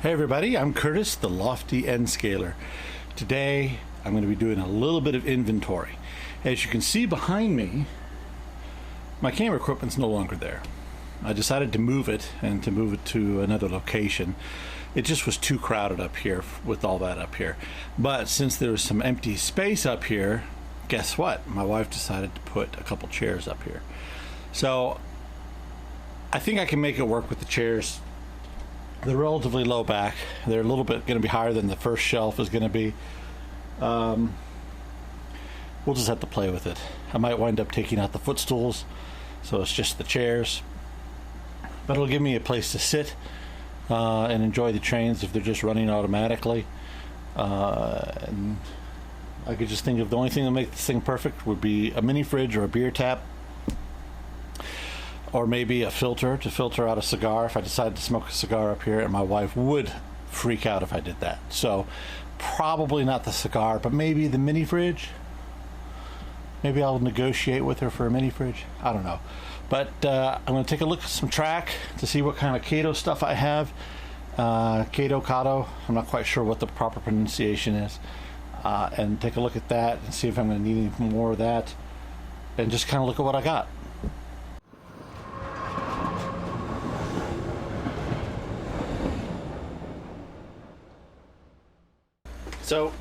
Hey everybody, I'm Curtis, the Lofty Nscaler. Today I'm going to be doing a little bit of inventory. As you can see behind me, my camera equipment's no longer there. I decided to move it and to move it to another location. It just was too crowded up here with all that up here. But since there was some empty space up here, guess what? My wife decided to put a couple chairs up here. So I think I can make it work with the chairs. They're relatively low back. They're a little bit going to be higher than the first shelf is going to be. We'll just have to play with it. I might wind up taking out the footstools, so it's just the chairs. But it'll give me a place to sit and enjoy the trains if they're just running automatically. And I could just think of the only thing that makes this thing perfect would be a mini fridge or a beer tap, or maybe a filter to filter out a cigar if I decided to smoke a cigar up here, and my wife would freak out if I did that. So probably not the cigar, but maybe the mini fridge. Maybe I'll negotiate with her for a mini fridge. I don't know. But I'm going to take a look at some track to see what kind of Kato stuff I have. Kato, I'm not quite sure what the proper pronunciation is. And take a look at that and see if I'm going to need any more of that. And just kind of look at what I got. So,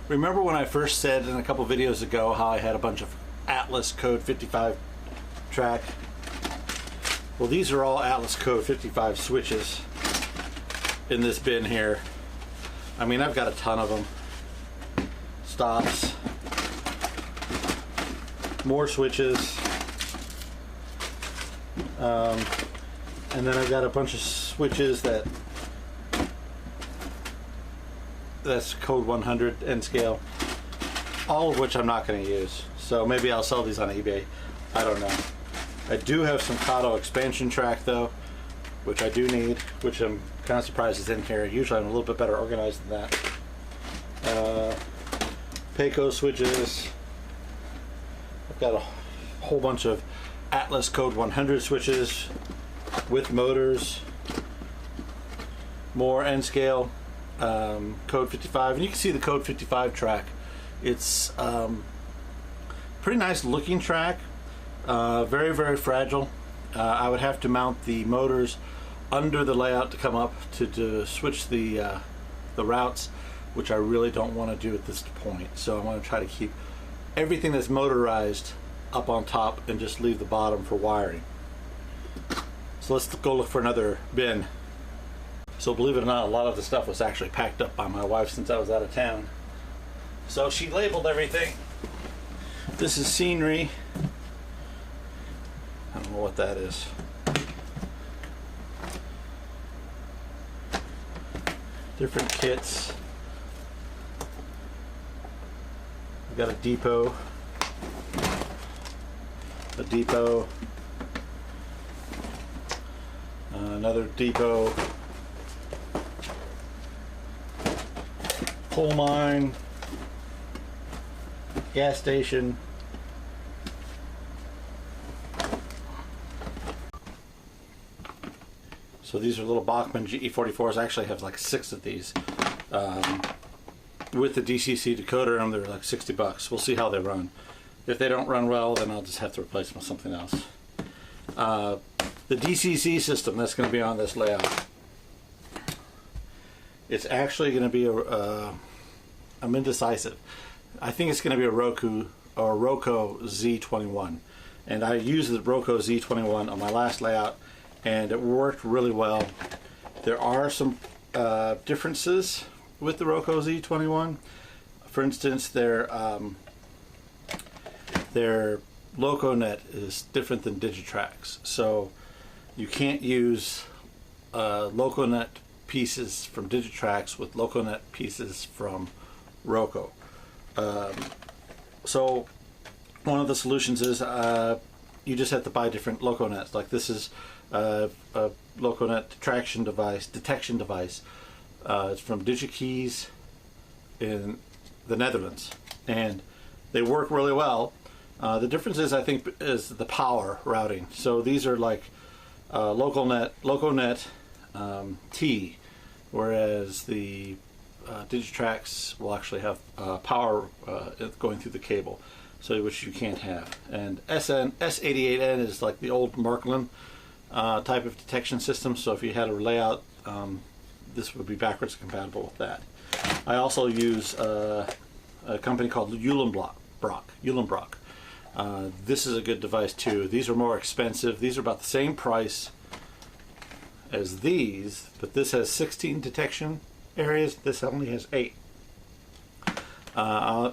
remember when I first said in a couple videos ago how I had a bunch of Atlas Code 55 track? Well, these are all Atlas Code 55 switches in this bin here. I mean, I've got a ton of them. Stops. More switches. And then I've got a bunch of switches that's code 100 N-scale, all of which I'm not going to use. So maybe I'll sell these on eBay. I don't know. I do have some Kato expansion track though, which I do need, which I'm kind of surprised is in here. Usually I'm a little bit better organized than that. Payco switches. I've got a whole bunch of Atlas code 100 switches with motors. More N-scale. Code 55, and you can see the code 55 track. It's pretty nice looking track, very, very fragile. I would have to mount the motors under the layout to come up to switch the routes, which I really don't want to do at this point. So I'm going to try to keep everything that's motorized up on top and just leave the bottom for wiring. So let's go look for another bin. So believe it or not, a lot of the stuff was actually packed up by my wife since I was out of town. So she labeled everything. This is scenery. I don't know what that is. Different kits. We've got a depot. Another depot. Coal mine, gas station, so these are little Bachmann GE44s. I actually have like 6 of these with the DCC decoder in them. They're like $60. We'll see how they run. If they don't run well, then I'll just have to replace them with something else. The DCC system that's going to be on this layout, it's actually going to be I'm indecisive. I think it's going to be a Roku or Roku Z21, and I used the Roku Z21 on my last layout, and it worked really well. There are some differences with the Roku Z21. For instance, their LocoNet is different than Digitrax, so you can't use LocoNet pieces from Digitrax with LocoNet pieces from Roku. So one of the solutions is you just have to buy different LocoNets. Like this is a LocoNet detection device. It's from DigiKeys in the Netherlands, and they work really well. The difference is, I think, is the power routing. So these are like LocoNet T whereas the Digitrax will actually have power going through the cable, so which you can't have. And S88N is like the old Marklin type of detection system, so if you had a layout, this would be backwards compatible with that. I also use a company called Uhlenbrock. This is a good device too. These are more expensive. These are about the same price as these, but this has 16 detection areas. This only has 8.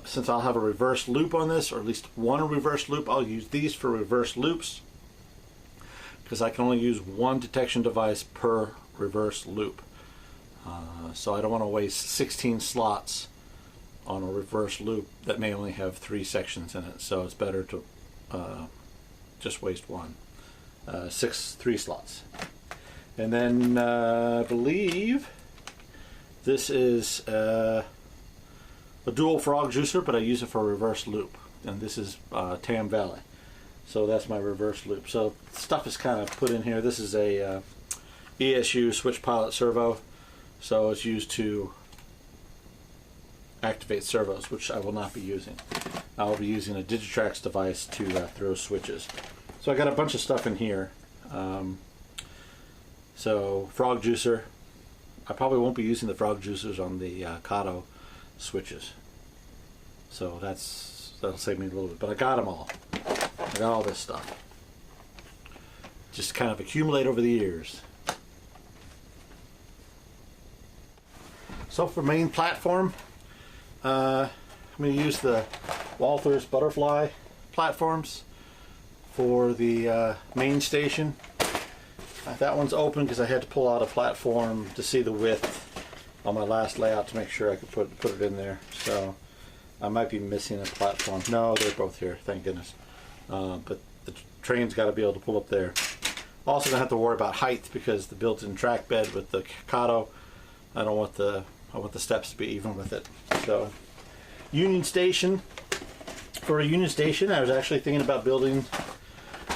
Since I'll have a reverse loop on this, or at least one reverse loop, I'll use these for reverse loops, because I can only use one detection device per reverse loop. So I don't want to waste 16 slots on a reverse loop that may only have 3 sections in it, so it's better to just waste one. 3 slots. And then I believe this is a dual frog juicer, but I use it for a reverse loop. And this is Tam Valley. So that's my reverse loop. So stuff is kind of put in here. This is a ESU switch pilot servo. So it's used to activate servos, which I will not be using. I will be using a Digitrax device to throw switches. So I got a bunch of stuff in here. So frog juicer. I probably won't be using the frog juicers on the Kato switches. So that'll save me a little bit. But I got them all. I got all this stuff. Just kind of accumulate over the years. So for main platform, I'm going to use the Walther's butterfly platforms for the main station. That one's open because I had to pull out a platform to see the width on my last layout to make sure I could put it in there. So I might be missing a platform. No, they're both here, thank goodness. But the train's got to be able to pull up there. Also gonna have to worry about height because the built-in track bed with the Kato, I want the steps to be even with it. So Union Station. For a Union Station, I was actually thinking about building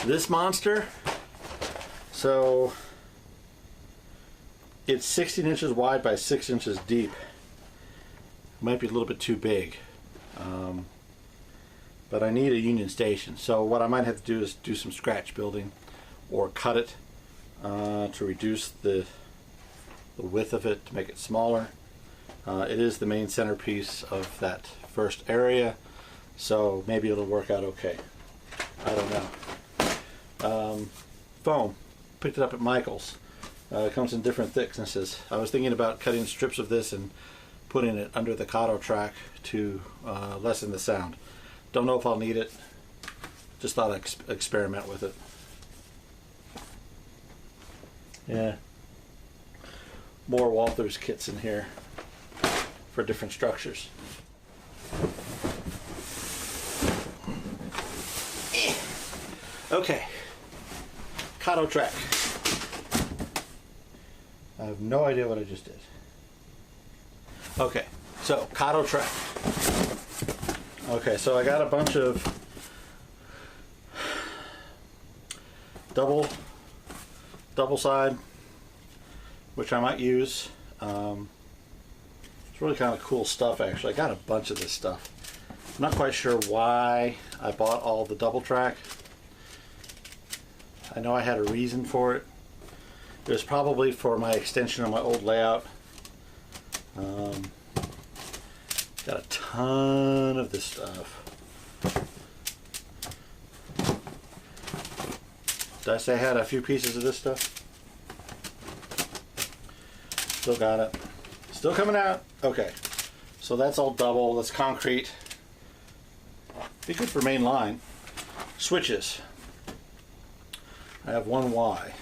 this monster. So it's 16 inches wide by 6 inches deep. Might be a little bit too big. But I need a Union Station. So what I might have to do is do some scratch building or cut it to reduce the width of it to make it smaller. It is the main centerpiece of that first area, so maybe it'll work out okay. I don't know. Foam. Picked it up at Michael's. It comes in different thicknesses. I was thinking about cutting strips of this and putting it under the Kato track to lessen the sound. Don't know if I'll need it. Just thought I'd experiment with it. Yeah. More Walther's kits in here for different structures. Okay. Kato track. I have no idea what I just did. Okay, so Kato track. Okay, so I got a bunch of double side, which I might use. It's really kind of cool stuff actually. I got a bunch of this stuff. I'm not quite sure why I bought all the double track. I know I had a reason for it. It was probably for my extension on my old layout. Got a ton of this stuff. Did I say I had a few pieces of this stuff? Still got it. Still coming out. Okay. So that's all double. That's concrete. Be good for main line. Switches. I have one Y.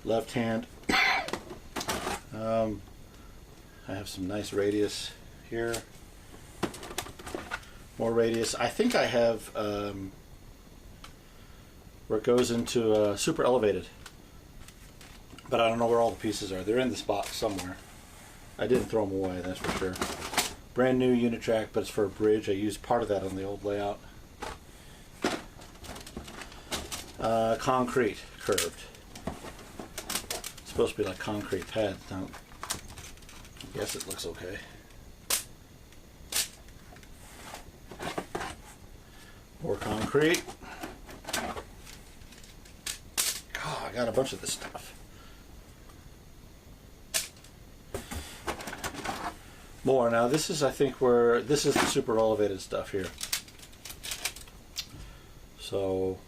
Left hand. I have some nice radius here. More radius. I think I have where it goes into super elevated. But I don't know where all the pieces are. They're in this box somewhere. I didn't throw them away, that's for sure. Brand new unit track, but it's for a bridge. I used part of that on the old layout. Concrete, curved. It's supposed to be like concrete pads. Now, I guess it looks okay. More concrete. God, I got a bunch of this stuff. More. Now this is, I think, where this is the super elevated stuff here. So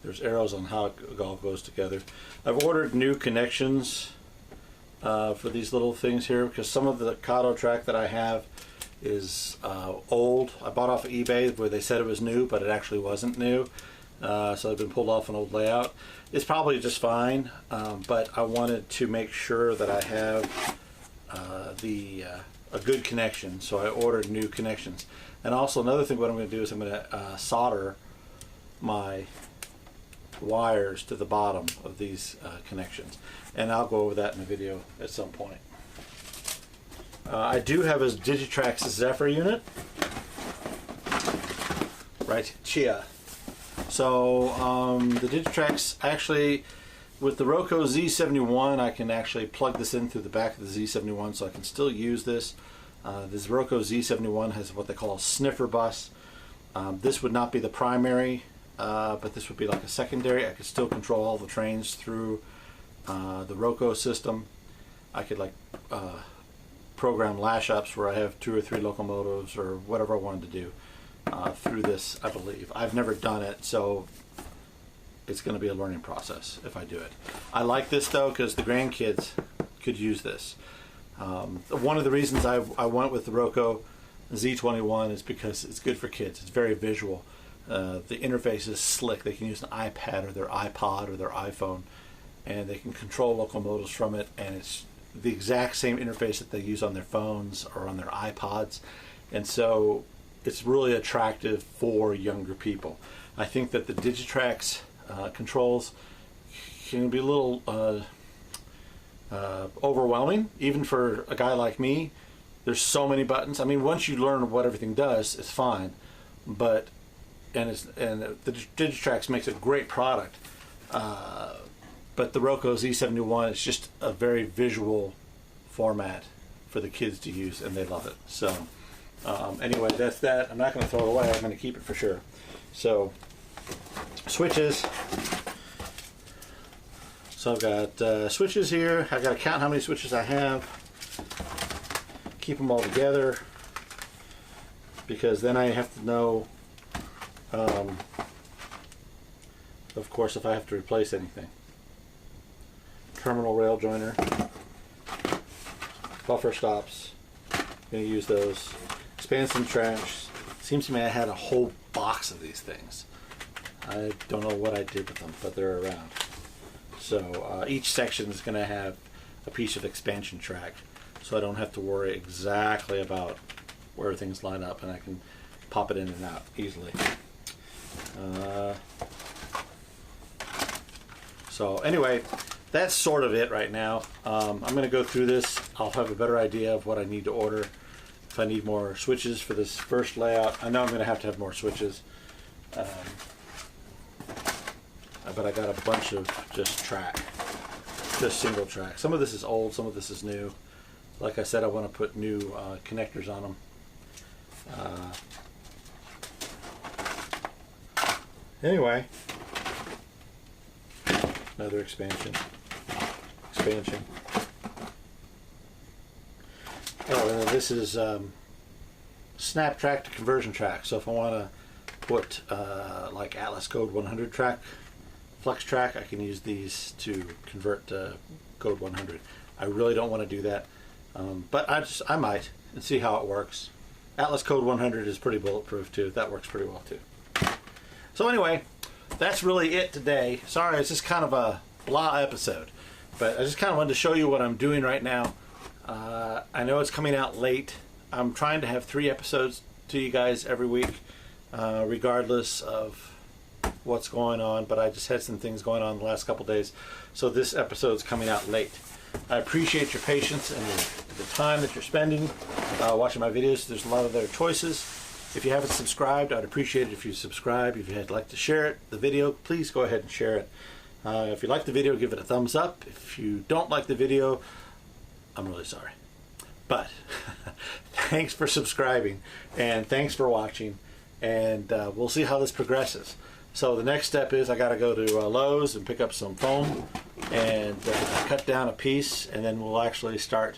there's arrows on how it all goes together. I've ordered new connections for these little things here, because some of the Kato track that I have is old. I bought off of eBay where they said it was new, but it actually wasn't new. So I've been pulled off an old layout. It's probably just fine, but I wanted to make sure that I have a good connection, so I ordered new connections. And also another thing, what I'm going to do is I'm going to solder my wires to the bottom of these connections, and I'll go over that in a video at some point. I do have a Digitrax Zephyr unit, right, Chia. So the Digitrax, actually, with the Roku Z71, I can actually plug this in through the back of the Z71, so I can still use this. This Roku Z71 has what they call a sniffer bus. This would not be the primary, but this would be like a secondary. I could still control all the trains through the Roku system. I could like program lash ups where I have 2 or 3 locomotives or whatever I wanted to do through this, I believe. I've never done it, so it's going to be a learning process if I do it. I like this though because the grandkids could use this. One of the reasons I went with the Roku Z21 is because it's good for kids. It's very visual. The interface is slick. They can use an iPad or their iPod or their iPhone, and they can control locomotives from it, and it's the exact same interface that they use on their phones or on their iPods, and so it's really attractive for younger people. I think that the Digitrax controls can be a little overwhelming, even for a guy like me. There's so many buttons. I mean, once you learn what everything does, it's fine. But the Digitrax makes a great product. But the Roku Z71 is just a very visual format for the kids to use, and they love it. So anyway, that's that. I'm not going to throw it away. I'm going to keep it for sure. So switches. So I've got switches here. I got to count how many switches I have. Keep them all together, because then I have to know, of course, if I have to replace anything. Terminal rail joiner, buffer stops, going to use those. Expansion tracks. Seems to me I had a whole box of these things. I don't know what I did with them, but they're around. So each section is going to have a piece of expansion track, so I don't have to worry exactly about where things line up, and I can pop it in and out easily. So anyway, that's sort of it right now. I'm going to go through this. I'll have a better idea of what I need to order. If I need more switches for this first layout, I know I'm going to have more switches. But I got a bunch of just single track. Some of this is old, some of this is new. Like I said, I want to put new connectors on them. Anyway, another expansion. Oh, and then this is snap track to conversion track. So if I want to put like Atlas Code 100 track, flex track, I can use these to convert to Code 100. I really don't want to do that, but I might, and see how it works. Atlas Code 100 is pretty bulletproof too. That works pretty well too. So anyway, that's really it today. Sorry, it's just kind of a blah episode, but I just kind of wanted to show you what I'm doing right now. I know it's coming out late. I'm trying to have 3 episodes to you guys every week, regardless of what's going on, but I just had some things going on the last couple days, so this episode's coming out late. I appreciate your patience and the time that you're spending watching my videos. There's a lot of other choices. If you haven't subscribed, I'd appreciate it if you subscribe. If you'd like to share the video, please go ahead and share it. If you like the video, give it a thumbs up. If you don't like the video, I'm really sorry. But thanks for subscribing and thanks for watching, and we'll see how this progresses. So the next step is I got to go to Lowe's and pick up some foam and cut down a piece, and then we'll actually start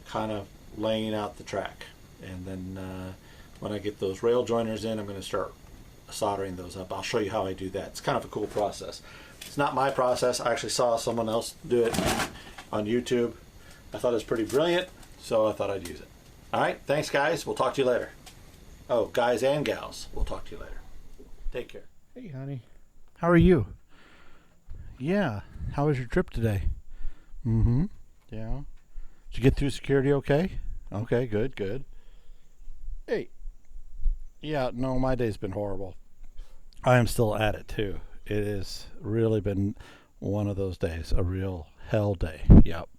kind of laying out the track. And then when I get those rail joiners in, I'm going to start soldering those up. I'll show you how I do that. It's kind of a cool process. It's not my process. I actually saw someone else do it on YouTube. I thought it was pretty brilliant, so I thought I'd use it. All right, thanks guys. We'll talk to you later. Oh, guys and gals, we'll talk to you later. Take care. Hey, honey. How are you? Yeah. How was your trip today? Mm-hmm. Yeah. Did you get through security okay? Okay, good, good. Hey. Yeah, no, my day's been horrible. I am still at it, too. It has really been one of those days, a real hell day. Yep.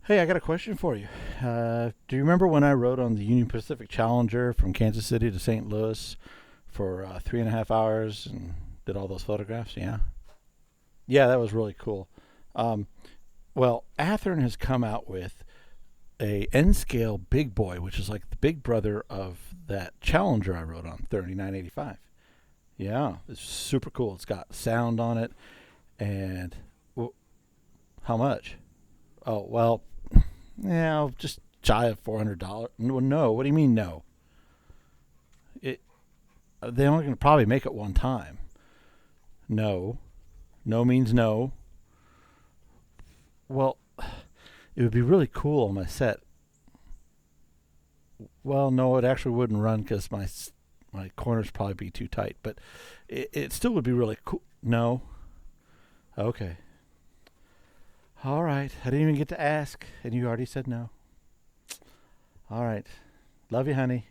Hey, I got a question for you. Do you remember when I rode on the Union Pacific Challenger from Kansas City to St. Louis for 3.5 hours and did all those photographs? Yeah. Yeah, that was really cool. Well, Athearn has come out with a N-scale big boy, which is like the big brother of that Challenger I rode on, 3985. Yeah, it's super cool. It's got sound on it, and how much? Oh, well, yeah, just shy of $400. No, what do you mean no? They're only going to probably make it one time. No means no. Well, it would be really cool on my set. Well, no, it actually wouldn't run because my corners probably be too tight, but it still would be really cool. No. Okay. All right. I didn't even get to ask, and you already said no. All right. Love you, honey.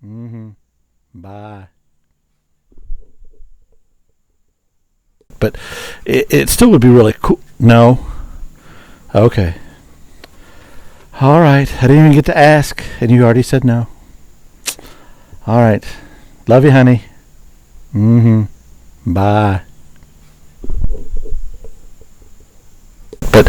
Mm-hmm. Bye. But it still would be really cool. No. Okay. All right. I didn't even get to ask, and you already said no. All right. Love you, honey. Mm-hmm. Bye. But